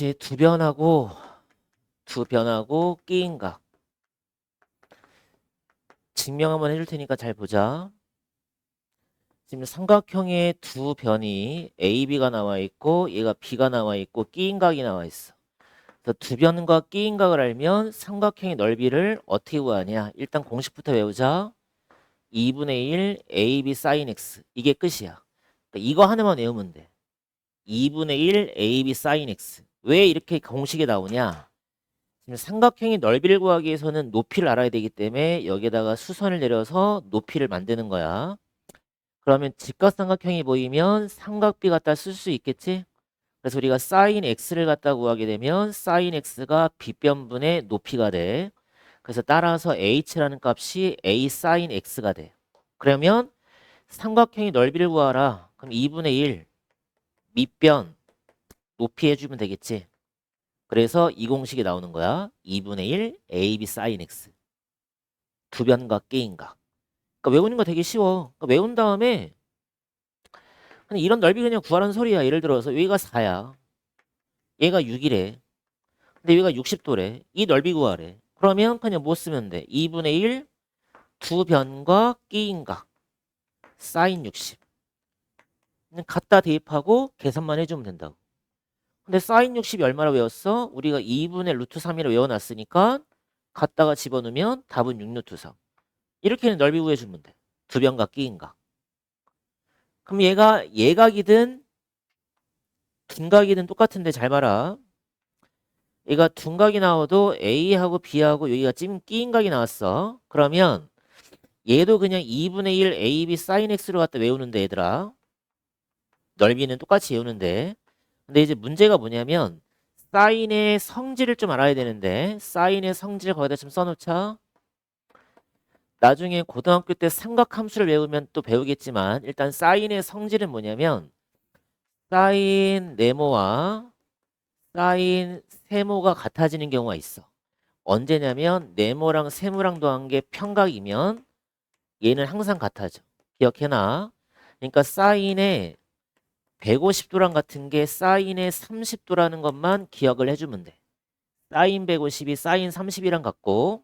다시 두 변하고 끼인 각 증명 한번 해줄 테니까 잘 보자. 지금 삼각형의 두 변이 A, B가 나와 있고 얘가 B가 나와 있고 끼인 각이 나와 있어. 그래서 두 변과 끼인 각을 알면 삼각형의 넓이를 어떻게 구하냐. 일단 공식부터 외우자. 2분의 1 AB sin X 이게 끝이야. 그러니까 이거 하나만 외우면 돼. 2분의 1 AB sin X. 왜 이렇게 공식이 나오냐? 지금 삼각형의 넓이를 구하기 위해서는 높이를 알아야 되기 때문에 여기에다가 수선을 내려서 높이를 만드는 거야. 그러면 직각삼각형이 보이면 삼각비 갖다 쓸 수 있겠지? 그래서 우리가 sin x를 갖다 구하게 되면 sin x가 빗변분의 높이가 돼. 그래서 따라서 h라는 값이 a sin x가 돼. 그러면 삼각형의 넓이를 구하라. 그럼 2분의 1 밑변 높이 해주면 되겠지. 그래서 이 공식이 나오는 거야. 2분의 1 ab sin x. 두 변각 끼인 각. 그러니까 외우는 거 되게 쉬워. 그러니까 외운 다음에 그냥 이런 넓이 그냥 구하라는 소리야. 예를 들어서 여기가 4야. 얘가 6이래. 근데 여기가 60도래. 이 넓이 구하래. 그러면 그냥 뭐 쓰면 돼? 2분의 1 두 변과 끼인 각 사인 60. 그냥 갖다 대입하고 계산만 해주면 된다고. 근데 사인 60이 얼마나 외웠어? 우리가 2분의 루트 3이라 외워놨으니까 갖다가 집어넣으면 답은 6 루트 3. 이렇게는 넓이 구해주면 돼. 두 변각 끼인 각. 그럼 얘가 예각이든 둔각이든 똑같은데 잘 봐라. 얘가 둔각이 나와도 A하고 B하고 여기가 찜 끼인 각이 나왔어. 그러면 얘도 그냥 2분의 1 AB sin X로 갖다 외우는데 얘들아. 넓이는 똑같이 외우는데. 근데 이제 문제가 뭐냐면 사인의 성질을 좀 알아야 되는데 사인의 성질 거기다 좀 써놓자. 나중에 고등학교 때 삼각함수를 외우면 또 배우겠지만 일단 사인의 성질은 뭐냐면 사인 네모와 사인 세모가 같아지는 경우가 있어. 언제냐면 네모랑 세모랑 더한 게 평각이면 얘는 항상 같아져. 기억해놔. 그러니까 사인의 150도랑 같은 게 사인의 30도라는 것만 기억을 해주면 돼. 사인 150이 사인 30이랑 같고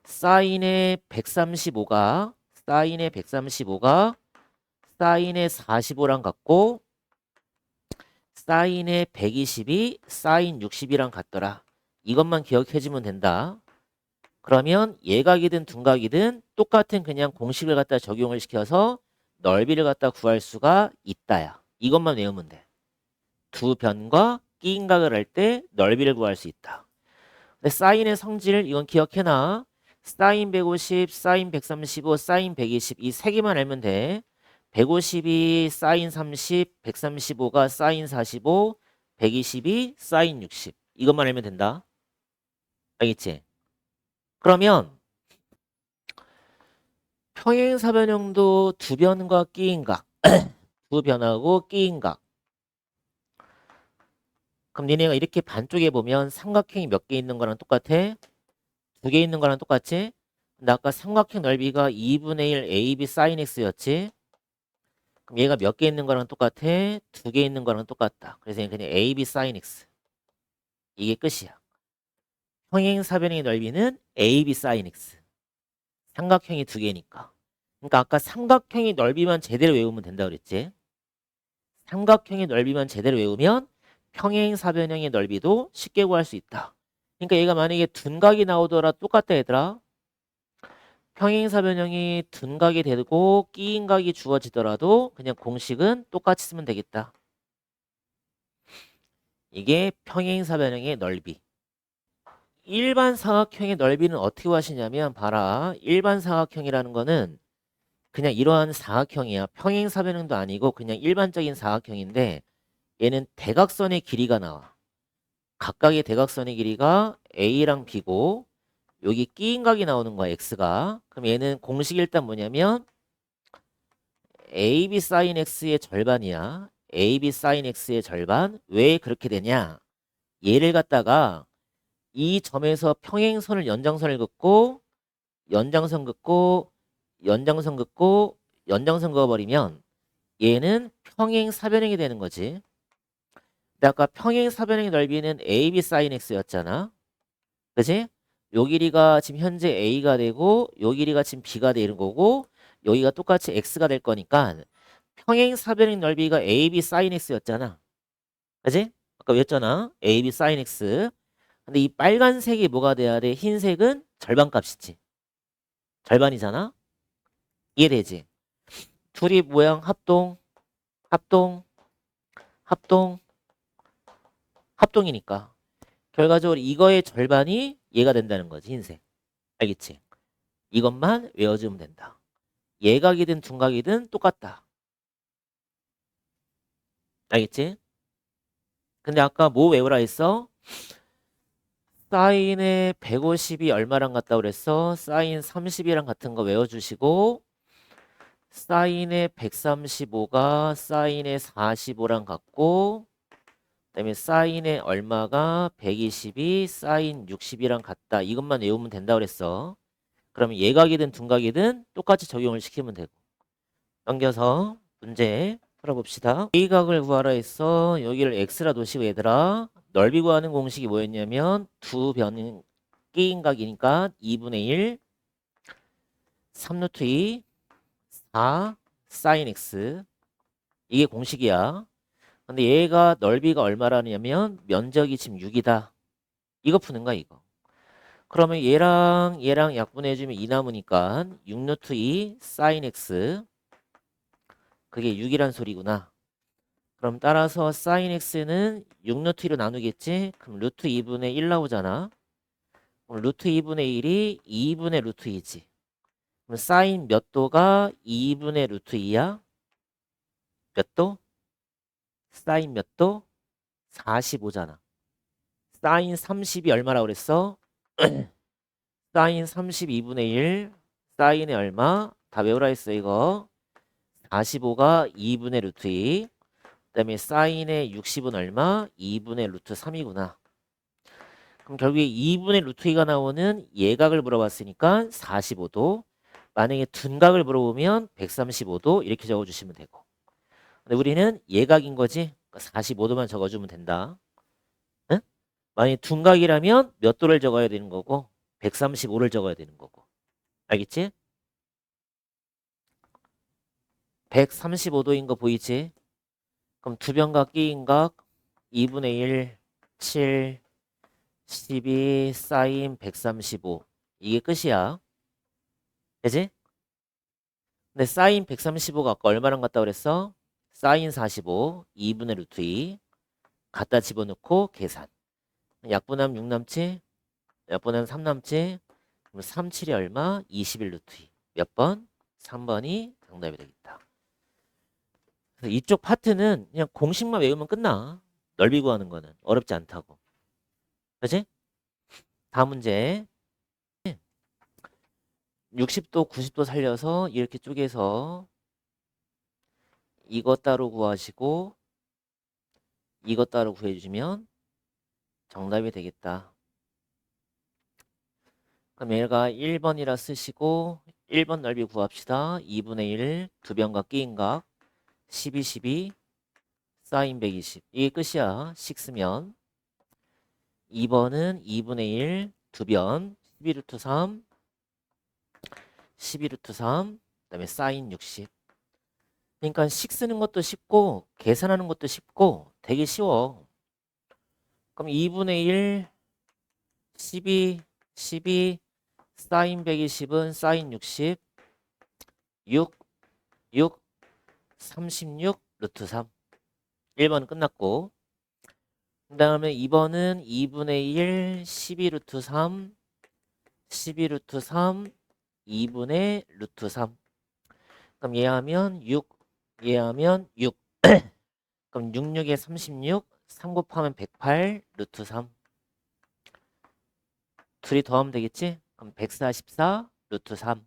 사인의 135가 사인의 45랑 같고 사인의 120이 사인 60이랑 같더라. 이것만 기억해주면 된다. 그러면 예각이든 둔각이든 똑같은 그냥 공식을 갖다 적용을 시켜서 넓이를 갖다 구할 수가 있다야. 이것만 외우면 돼. 두 변과 끼인 각을 할 때 넓이를 구할 수 있다. 근데 사인의 성질 이건 기억해놔. 사인 150, 사인 135, 사인 120 이 세 개만 알면 돼. 150이 사인 30, 135가 사인 45, 120이 사인 60 이것만 알면 된다. 알겠지? 그러면 평행사변형도 두 변과 끼인 각 두 변하고 끼인 각 그럼 니네가 이렇게 반쪽에 보면 삼각형이 몇 개 있는 거랑 똑같아? 두 개 있는 거랑 똑같지? 근데 아까 삼각형 넓이가 2분의 1 AB sin X였지? 그럼 얘가 몇 개 있는 거랑 똑같아? 두 개 있는 거랑 똑같다. 그래서 그냥 AB sin X. 이게 끝이야. 평행사변의 넓이는 AB sin X. 삼각형이 두 개니까. 그러니까 아까 삼각형의 넓이만 제대로 외우면 된다 그랬지? 삼각형의 넓이만 제대로 외우면 평행사변형의 넓이도 쉽게 구할 수 있다. 그러니까 얘가 만약에 둔각이 나오더라 똑같다 얘들아. 평행사변형이 둔각이 되고 끼인 각이 주어지더라도 그냥 공식은 똑같이 쓰면 되겠다. 이게 평행사변형의 넓이. 일반 사각형의 넓이는 어떻게 구하시냐면 봐라. 일반 사각형이라는 거는 그냥 이러한 사각형이야. 평행사변형도 아니고 그냥 일반적인 사각형인데 얘는 대각선의 길이가 나와. 각각의 대각선의 길이가 A랑 B고 여기 끼인 각이 나오는 거야. X가. 그럼 얘는 공식이 일단 뭐냐면 AB sin X의 절반이야. AB sin X의 절반. 왜 그렇게 되냐? 얘를 갖다가 이 점에서 평행선을 연장선을 긋고 연장선 긋고 연장선 긋고 연장선 그어버리면 얘는 평행사변형이 되는 거지. 근데 아까 평행사변의 넓이는 AB sin x였잖아. 그지? 요 길이가 지금 현재 A가 되고 요 길이가 지금 B가 되는 거고 여기가 똑같이 X가 될 거니까 평행사변의 넓이가 AB sin x였잖아. 그지? 아까 외웠잖아. AB sin x. 근데 이 빨간색이 뭐가 돼야 돼? 흰색은 절반값이지. 절반이잖아. 이해되지? 둘이 모양 합동, 합동, 합동, 합동이니까. 결과적으로 이거의 절반이 얘가 된다는 거지. 흰색. 알겠지? 이것만 외워주면 된다. 예각이든 둔각이든 똑같다. 알겠지? 근데 아까 뭐 외우라 했어? 사인의 150이 얼마랑 같다고 그랬어? 사인 30이랑 같은 거 외워주시고 사인의 135가 사인의 45랑 같고 그다음에 사인의 얼마가 120이 사인 60이랑 같다. 이것만 외우면 된다고 그랬어. 그러면 예각이든 둔각이든 똑같이 적용을 시키면 되고. 넘겨서 문제 풀어봅시다. A각을 구하라 했어. 여기를 X라 놓으시고 얘들아. 넓이 구하는 공식이 뭐였냐면 두 변인 끼인각이니까 2분의 1 3루트 2 4 사인 X 이게 공식이야. 근데 얘가 넓이가 얼마라냐면 면적이 지금 6이다. 이거 푸는 거야 이거. 그러면 얘랑 약분해주면 2 남으니까 6루트 2 사인 X 그게 6이란 소리구나. 그럼 따라서 사인 x는 6루트 2로 나누겠지? 그럼 루트 2분의 1 나오잖아. 그럼 루트 2분의 1이 2분의 루트 2지. 그럼 사인 몇 도가 2분의 루트 2야? 몇 도? 사인 몇 도? 45잖아. 사인 30이 얼마라고 그랬어? 사인 32분의 1. 사인의 얼마? 다 외우라 했어 이거. 45가 2분의 루트 2. 그다음에 사인의 60은 얼마? 2분의 루트 3이구나. 그럼 결국에 2분의 루트 2가 나오는 예각을 물어봤으니까 45도. 만약에 둔각을 물어보면 135도 이렇게 적어주시면 되고. 근데 우리는 예각인 거지. 45도만 적어주면 된다. 응? 만약에 둔각이라면 몇 도를 적어야 되는 거고 135를 적어야 되는 거고. 알겠지? 135도인 거 보이지? 그럼 두 변각 끼인각 2분의 1, 7, 12, 사인 135. 이게 끝이야. 그지? 근데 사인 135가 아까 얼마랑 같다 그랬어? 사인 45, 2분의 루트 2. 갖다 집어넣고 계산. 약분하면 6 남지? 약분하면 3 남지? 그럼 3, 7이 얼마? 21 루트 2. 몇 번? 3번이 정답이 되겠다. 그래서 이쪽 파트는 그냥 공식만 외우면 끝나. 넓이 구하는 거는 어렵지 않다고. 그지? 다음 문제. 60도, 90도 살려서 이렇게 쪼개서 이것 따로 구하시고 이것 따로 구해주시면 정답이 되겠다. 그럼 얘가 1번이라 쓰시고 1번 넓이 구합시다. 2분의 1 두 변각 끼인각 12, 12 사인 120 이게 끝이야. 식 쓰면 2번은 2분의 1 두 변 12루트 3 12루트 3 그다음에 사인 60 그러니까 식 쓰는 것도 쉽고 계산하는 것도 쉽고 되게 쉬워. 그럼 2분의 1 12 12 사인 120은 사인 60 6 6 36 루트 3 1번은 끝났고 그 다음에 2번은 2분의 1 12 루트 3 12 루트 3 2분의 루트 3 그럼 얘하면 6 얘하면 6 그럼 66에 36 3 곱하면 108 루트 3 둘이 더하면 되겠지? 그럼 144 루트 3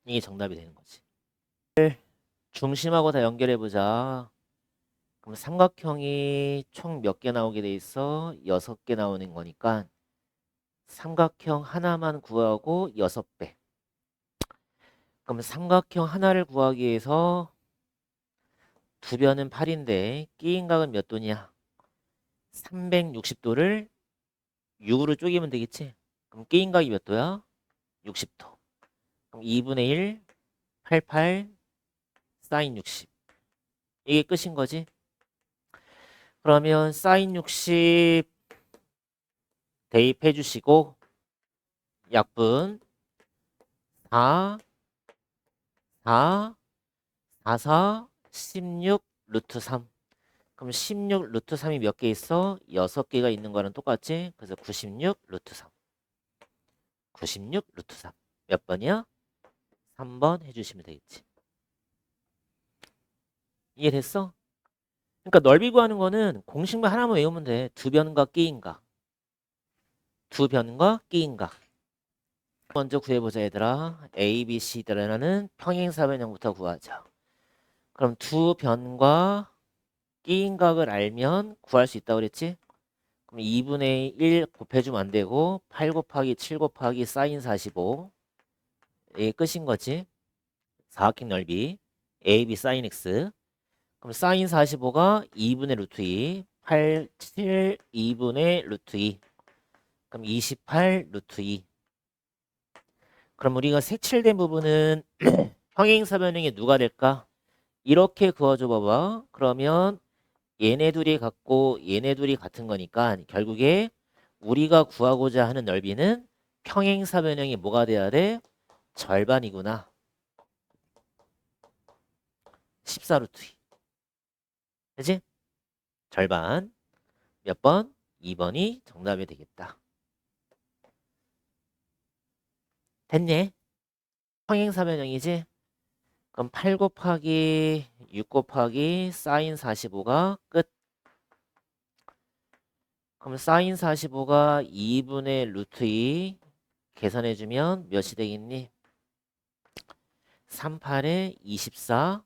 이게 정답이 되는 거지. 중심하고 다 연결해 보자. 그럼 삼각형이 총 몇 개 나오게 돼 있어? 6개 나오는 거니까 삼각형 하나만 구하고 6배. 그럼 삼각형 하나를 구하기 위해서 두 변은 8인데 끼인각은 몇 도냐? 360도를 6으로 쪼개면 되겠지? 그럼 끼인각이 몇 도야? 60도. 그럼 2분의 1, 88, 사인 60. 이게 끝인 거지? 그러면 사인 60 대입해 주시고 약분 4, 4, 4, 4, 16, 루트 3. 그럼 16 루트 3이 몇 개 있어? 6개가 있는 거랑 똑같지? 그래서 96 루트 3. 96 루트 3. 몇 번이야? 3번 해주시면 되겠지. 이해됐어? 그러니까 넓이 구하는 거는 공식만 하나만 외우면 돼. 두 변과 끼인각. 두 변과 끼인각. 먼저 구해보자 얘들아. A, B, C들하는 평행사변형부터 구하자. 그럼 두 변과 끼인각을 알면 구할 수 있다고 그랬지? 그럼 2분의 1 곱해주면 안 되고 8 곱하기 7 곱하기 사인 45 이게 끝인 거지. 사각형 넓이 AB 사인 X. 그럼 사인 45가 2분의 루트 2 8, 7, 2분의 루트 2 그럼 28 루트 2. 그럼 우리가 색칠된 부분은 평행사변형이 누가 될까? 이렇게 그어줘 봐봐. 그러면 얘네 둘이 같고 얘네 둘이 같은 거니까 결국에 우리가 구하고자 하는 넓이는 평행사변형이 뭐가 돼야 돼? 절반이구나. 14루트 2. 그지? 절반. 몇 번? 2번이 정답이 되겠다. 됐니? 평행사변형이지? 그럼 8 곱하기 6 곱하기 사인 45가 끝. 그럼 사인 45가 2분의 루트 2 계산해주면 몇이 되겠니? 38에 24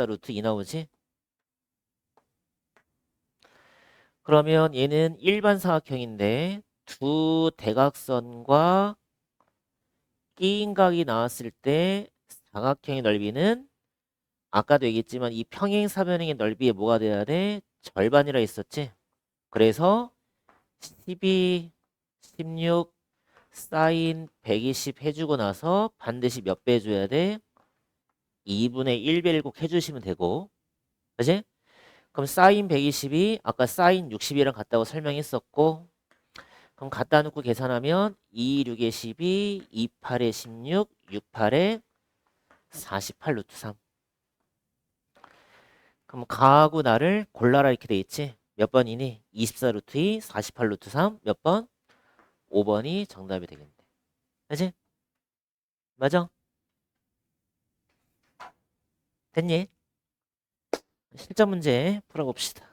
루트 2 나오지? 그러면 얘는 일반 사각형인데 두 대각선과 끼인각이 나왔을 때 사각형의 넓이는 아까도 얘기했지만 이 평행사변형의 넓이의 뭐가 돼야 돼? 절반이라 했었지? 그래서 12, 16, 사인 120 해주고 나서 반드시 몇 배 해줘야 돼? 2분의 1배를 꼭 해주시면 되고 그치? 그럼 사인 120이 아까 사인 60이랑 같다고 설명했었고 그럼 갖다 놓고 계산하면 2, 6에 12, 2, 8에 16, 6, 8에 48 루트 3. 그럼 가하고 나를 골라라 이렇게 돼 있지? 몇 번이니? 24 루트 2, 48 루트 3. 몇 번? 5번이 정답이 되겠네. 그치? 맞아? 됐니? 실전 문제 풀어봅시다.